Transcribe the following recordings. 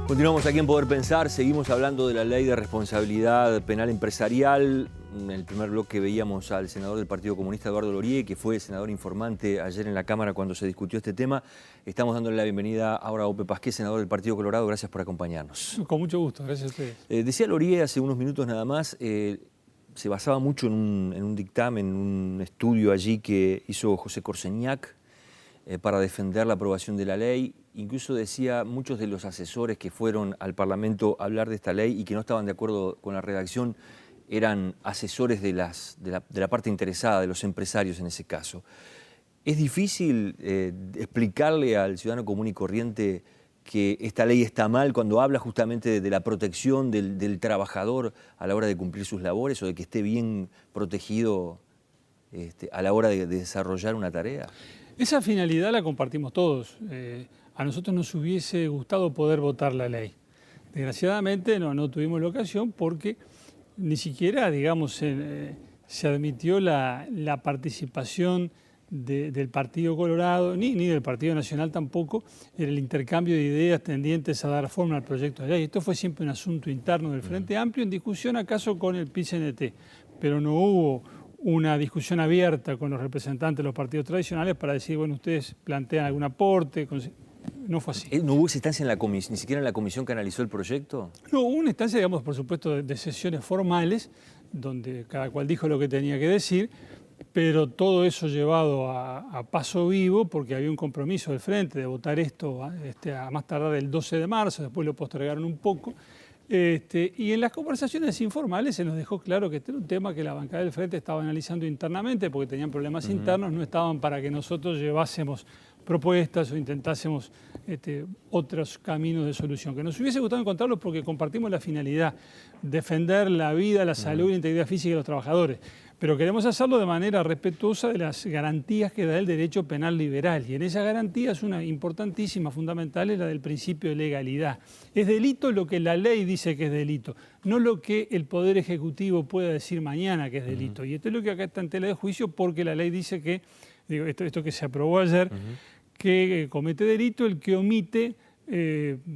Continuamos aquí en Poder Pensar, seguimos hablando de la ley de responsabilidad penal empresarial. En el primer bloque veíamos al senador del Partido Comunista, Eduardo Lorie, que fue senador informante ayer en la Cámara cuando se discutió este tema. Estamos dándole la bienvenida ahora a Ope Pasqué, senador del Partido Colorado. Gracias por acompañarnos. Con mucho gusto, gracias a ustedes. Decía Lorie hace unos minutos nada más, se basaba mucho en un dictamen, en un estudio allí que hizo José Corseñac para defender la aprobación de la ley. Incluso decía, muchos de los asesores que fueron al Parlamento a hablar de esta ley y que no estaban de acuerdo con la redacción eran asesores de la parte interesada, de los empresarios en ese caso. ¿Es difícil explicarle al ciudadano común y corriente que esta ley está mal cuando habla justamente de la protección del trabajador a la hora de cumplir sus labores o de que esté bien protegido a la hora de desarrollar una tarea? Esa finalidad la compartimos todos. A nosotros nos hubiese gustado poder votar la ley. Desgraciadamente no tuvimos la ocasión porque ni siquiera, digamos, se admitió la participación del Partido Colorado, ni del Partido Nacional tampoco, en el intercambio de ideas tendientes a dar forma al proyecto de ley. Esto fue siempre un asunto interno del Frente Amplio, en discusión acaso con el PIT-CNT, pero no hubo una discusión abierta con los representantes de los partidos tradicionales para decir, bueno, ustedes plantean algún aporte. No fue así. ¿No hubo esa instancia en la comisión, ni siquiera en la comisión que analizó el proyecto? No, hubo una instancia, digamos, por supuesto, de sesiones formales, donde cada cual dijo lo que tenía que decir, pero todo eso llevado a paso vivo, porque había un compromiso del Frente de votar esto a más tardar el 12 de marzo, después lo postergaron un poco. Y en las conversaciones informales se nos dejó claro que este era un tema que la bancada del Frente estaba analizando internamente porque tenían problemas internos, no estaban para que nosotros llevásemos propuestas o intentásemos otros caminos de solución. Que nos hubiese gustado encontrarlos porque compartimos la finalidad, defender la vida, la salud y la integridad física de los trabajadores. Pero queremos hacerlo de manera respetuosa de las garantías que da el derecho penal liberal. Y en esa garantía es una importantísima, fundamental, es la del principio de legalidad. Es delito lo que la ley dice que es delito, no lo que el Poder Ejecutivo pueda decir mañana que es delito. Y esto es lo que acá está en tela de juicio porque la ley dice que, digo, esto que se aprobó ayer, que comete delito el que omite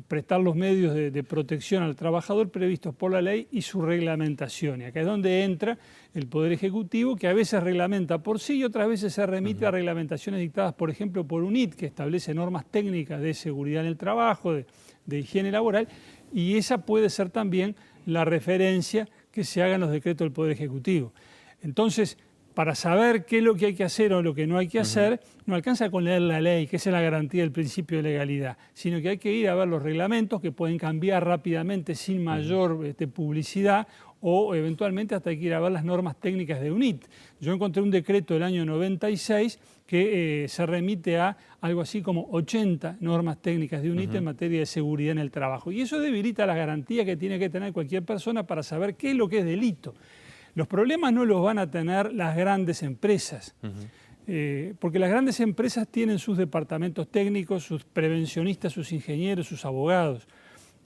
prestar los medios de protección al trabajador previstos por la ley y su reglamentación. Y acá es donde entra el Poder Ejecutivo, que a veces reglamenta por sí y otras veces se remite a reglamentaciones dictadas, por ejemplo, por UNIT, que establece normas técnicas de seguridad en el trabajo, de higiene laboral, y esa puede ser también la referencia que se haga en los decretos del Poder Ejecutivo. Entonces, para saber qué es lo que hay que hacer o lo que no hay que hacer, no alcanza con leer la ley, que esa es la garantía del principio de legalidad, sino que hay que ir a ver los reglamentos que pueden cambiar rápidamente sin mayor publicidad o eventualmente hasta hay que ir a ver las normas técnicas de UNIT. Yo encontré un decreto del año 96 que se remite a algo así como 80 normas técnicas de UNIT en materia de seguridad en el trabajo. Y eso debilita las garantías que tiene que tener cualquier persona para saber qué es lo que es delito. Los problemas no los van a tener las grandes empresas, porque las grandes empresas tienen sus departamentos técnicos, sus prevencionistas, sus ingenieros, sus abogados,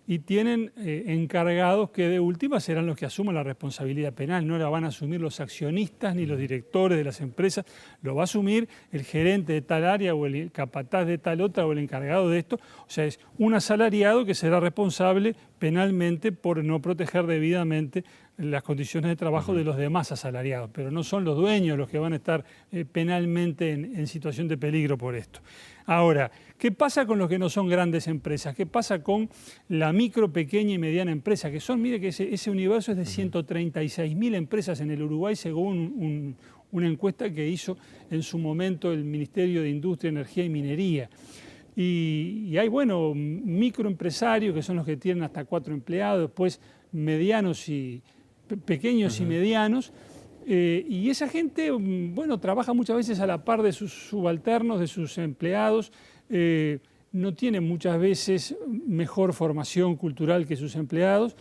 y tienen encargados que de última serán los que asuman la responsabilidad penal. No la van a asumir los accionistas ni los directores de las empresas, lo va a asumir el gerente de tal área o el capataz de tal otra o el encargado de esto. O sea, es un asalariado que será responsable penalmente por no proteger debidamente las condiciones de trabajo de los demás asalariados, pero no son los dueños los que van a estar penalmente en situación de peligro por esto. Ahora, ¿qué pasa con los que no son grandes empresas? ¿Qué pasa con la micro, pequeña y mediana empresa? Que son, mire que ese universo es de 136.000 empresas en el Uruguay, según una encuesta que hizo en su momento el Ministerio de Industria, Energía y Minería. Y hay, bueno, microempresarios que son los que tienen hasta 4 empleados, después medianos y pequeños y medianos, y esa gente, bueno, trabaja muchas veces a la par de sus subalternos, de sus empleados, no tiene muchas veces mejor formación cultural que sus empleados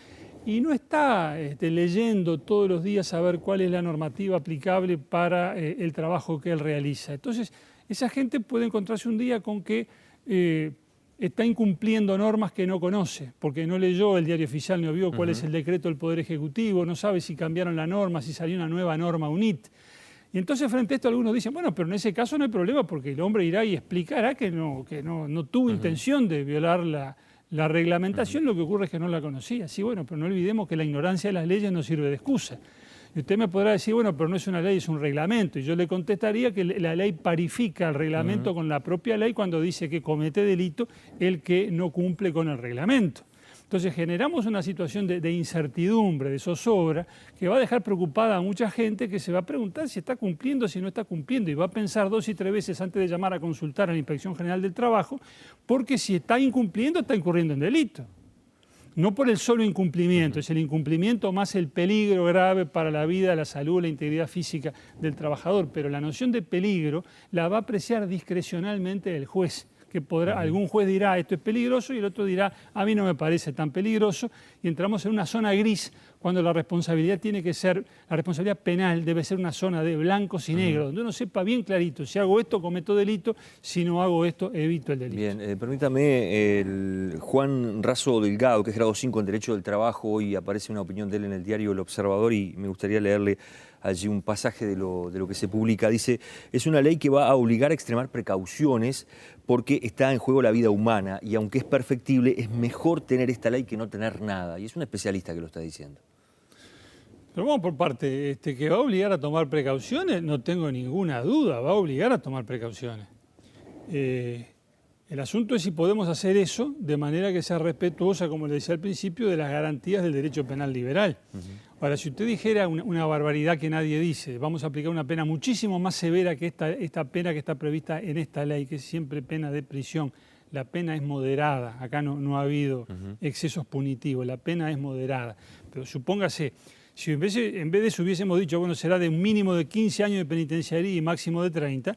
y no está leyendo todos los días a ver cuál es la normativa aplicable para el trabajo que él realiza. Entonces, esa gente puede encontrarse un día con que está incumpliendo normas que no conoce, porque no leyó el diario oficial, no vio cuál es el decreto del Poder Ejecutivo, no sabe si cambiaron la norma, si salió una nueva norma UNIT. Y entonces frente a esto algunos dicen, bueno, pero en ese caso no hay problema porque el hombre irá y explicará que no tuvo intención de violar la reglamentación, lo que ocurre es que no la conocía. Sí, bueno, pero no olvidemos que la ignorancia de las leyes no sirve de excusa. Y usted me podrá decir, bueno, pero no es una ley, es un reglamento. Y yo le contestaría que la ley parifica el reglamento con la propia ley cuando dice que comete delito el que no cumple con el reglamento. Entonces generamos una situación de incertidumbre, de zozobra, que va a dejar preocupada a mucha gente que se va a preguntar si está cumpliendo, si no está cumpliendo, y va a pensar 2 y 3 veces antes de llamar a consultar a la Inspección General del Trabajo, porque si está incumpliendo, está incurriendo en delito. No por el solo incumplimiento, es el incumplimiento más el peligro grave para la vida, la salud, la integridad física del trabajador, pero la noción de peligro la va a apreciar discrecionalmente el juez, que algún juez dirá esto es peligroso y el otro dirá a mí no me parece tan peligroso, y entramos en una zona gris cuando la responsabilidad tiene que ser, la responsabilidad penal debe ser una zona de blancos y negros, donde uno sepa bien clarito, si hago esto cometo delito, si no hago esto evito el delito. Bien, permítame, Juan Razo Delgado, que es grado 5 en Derecho del Trabajo, hoy aparece una opinión de él en el diario El Observador y me gustaría leerle allí un pasaje de lo que se publica. Dice, es una ley que va a obligar a extremar precauciones porque está en juego la vida humana y aunque es perfectible, es mejor tener esta ley que no tener nada. Y es un especialista que lo está diciendo. Pero vamos por parte, que va a obligar a tomar precauciones, no tengo ninguna duda, va a obligar a tomar precauciones. El asunto es si podemos hacer eso de manera que sea respetuosa, como le decía al principio, de las garantías del derecho penal liberal. Ahora, si usted dijera una barbaridad que nadie dice, vamos a aplicar una pena muchísimo más severa que esta pena que está prevista en esta ley, que es siempre pena de prisión. La pena es moderada, acá no ha habido excesos punitivos, la pena es moderada. Pero supóngase, si en vez de eso hubiésemos dicho, bueno, será de un mínimo de 15 años de penitenciaría y máximo de 30,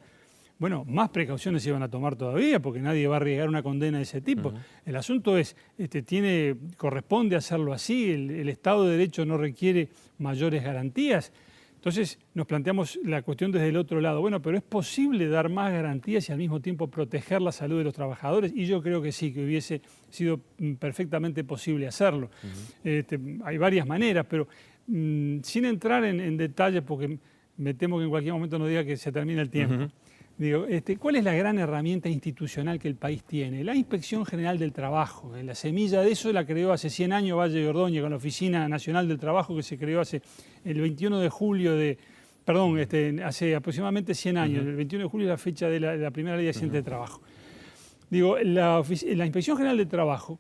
bueno, más precauciones se van a tomar todavía porque nadie va a arriesgar una condena de ese tipo. El asunto es, corresponde hacerlo así, el Estado de Derecho no requiere mayores garantías. Entonces nos planteamos la cuestión desde el otro lado. Bueno, pero ¿es posible dar más garantías y al mismo tiempo proteger la salud de los trabajadores? Y yo creo que sí, que hubiese sido perfectamente posible hacerlo. Hay varias maneras, pero sin entrar en detalles, porque me temo que en cualquier momento nos diga que se termina el tiempo. Digo, ¿cuál es la gran herramienta institucional que el país tiene? La Inspección General del Trabajo. La semilla de eso la creó hace 100 años Valle Ordóñez con la Oficina Nacional del Trabajo que se creó hace el 21 de julio hace aproximadamente 100 años. El 21 de julio es la fecha de la primera ley de accidente de trabajo. Digo, la Inspección General del Trabajo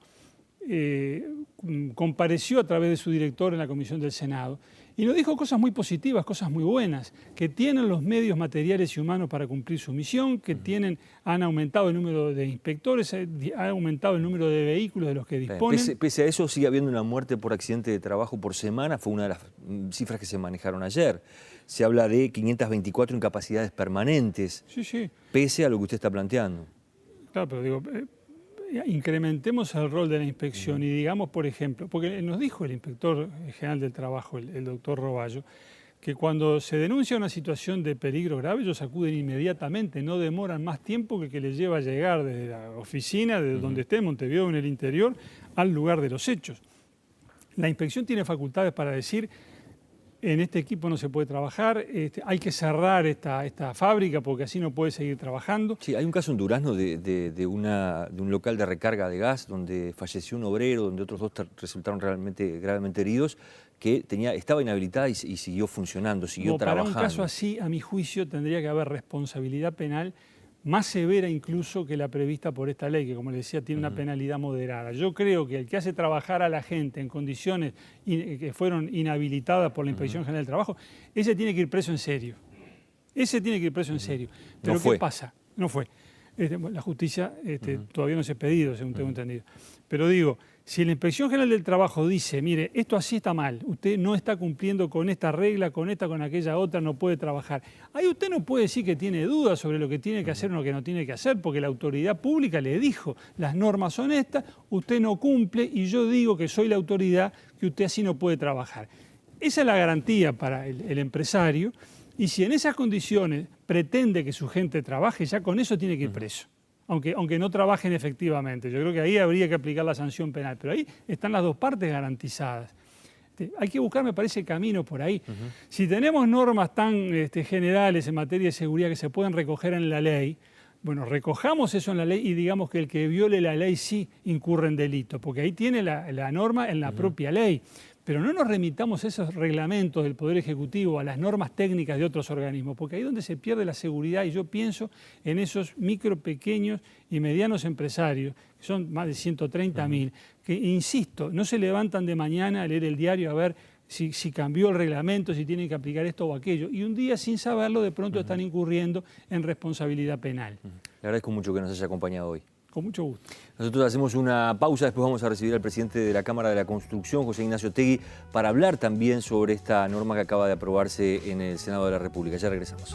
compareció a través de su director en la Comisión del Senado y nos dijo cosas muy positivas, cosas muy buenas, que tienen los medios materiales y humanos para cumplir su misión, que han aumentado el número de inspectores, ha aumentado el número de vehículos de los que disponen. Pese a eso, sigue habiendo una muerte por accidente de trabajo por semana, fue una de las cifras que se manejaron ayer. Se habla de 524 incapacidades permanentes, pese a lo que usted está planteando. Claro, pero digo, incrementemos el rol de la inspección y digamos, por ejemplo, porque nos dijo el inspector general del trabajo, el doctor Roballo, que cuando se denuncia una situación de peligro grave, ellos acuden inmediatamente, no demoran más tiempo que les lleva a llegar desde la oficina, desde donde esté, en Montevideo, en el interior, al lugar de los hechos. La inspección tiene facultades para decir, en este equipo no se puede trabajar, hay que cerrar esta fábrica porque así no puede seguir trabajando. Sí, hay un caso en Durazno de un local de recarga de gas donde falleció un obrero, donde otros 2 resultaron gravemente heridos, que estaba inhabilitada y siguió funcionando, siguió trabajando. Para un caso así, a mi juicio, tendría que haber responsabilidad penal más severa incluso que la prevista por esta ley, que como les decía tiene una penalidad moderada. Yo creo que el que hace trabajar a la gente en condiciones que fueron inhabilitadas por la Inspección General del Trabajo, ese tiene que ir preso en serio. Ese tiene que ir preso en serio. Pero ¿qué pasa? No fue. La justicia todavía no se ha pedido, según tengo entendido. Pero digo, si la Inspección General del Trabajo dice, mire, esto así está mal, usted no está cumpliendo con esta regla, con aquella otra, no puede trabajar. Ahí usted no puede decir que tiene dudas sobre lo que tiene que hacer o lo que no tiene que hacer, porque la autoridad pública le dijo, las normas son estas, usted no cumple y yo digo que soy la autoridad, que usted así no puede trabajar. Esa es la garantía para el empresario y si en esas condiciones pretende que su gente trabaje, ya con eso tiene que ir preso. Aunque no trabajen efectivamente. Yo creo que ahí habría que aplicar la sanción penal, pero ahí están las 2 partes garantizadas. Hay que buscar, me parece, camino por ahí. Si tenemos normas tan generales en materia de seguridad que se pueden recoger en la ley, bueno, recojamos eso en la ley y digamos que el que viole la ley sí incurre en delito, porque ahí tiene la norma en la propia ley. Pero no nos remitamos a esos reglamentos del Poder Ejecutivo, a las normas técnicas de otros organismos, porque ahí es donde se pierde la seguridad, y yo pienso en esos micro, pequeños y medianos empresarios, que son más de 130.000, que, insisto, no se levantan de mañana a leer el diario a ver si cambió el reglamento, si tienen que aplicar esto o aquello, y un día sin saberlo de pronto están incurriendo en responsabilidad penal. Le agradezco mucho que nos haya acompañado hoy. Con mucho gusto. Nosotros hacemos una pausa, después vamos a recibir al presidente de la Cámara de la Construcción, José Ignacio Tegui, para hablar también sobre esta norma que acaba de aprobarse en el Senado de la República. Ya regresamos.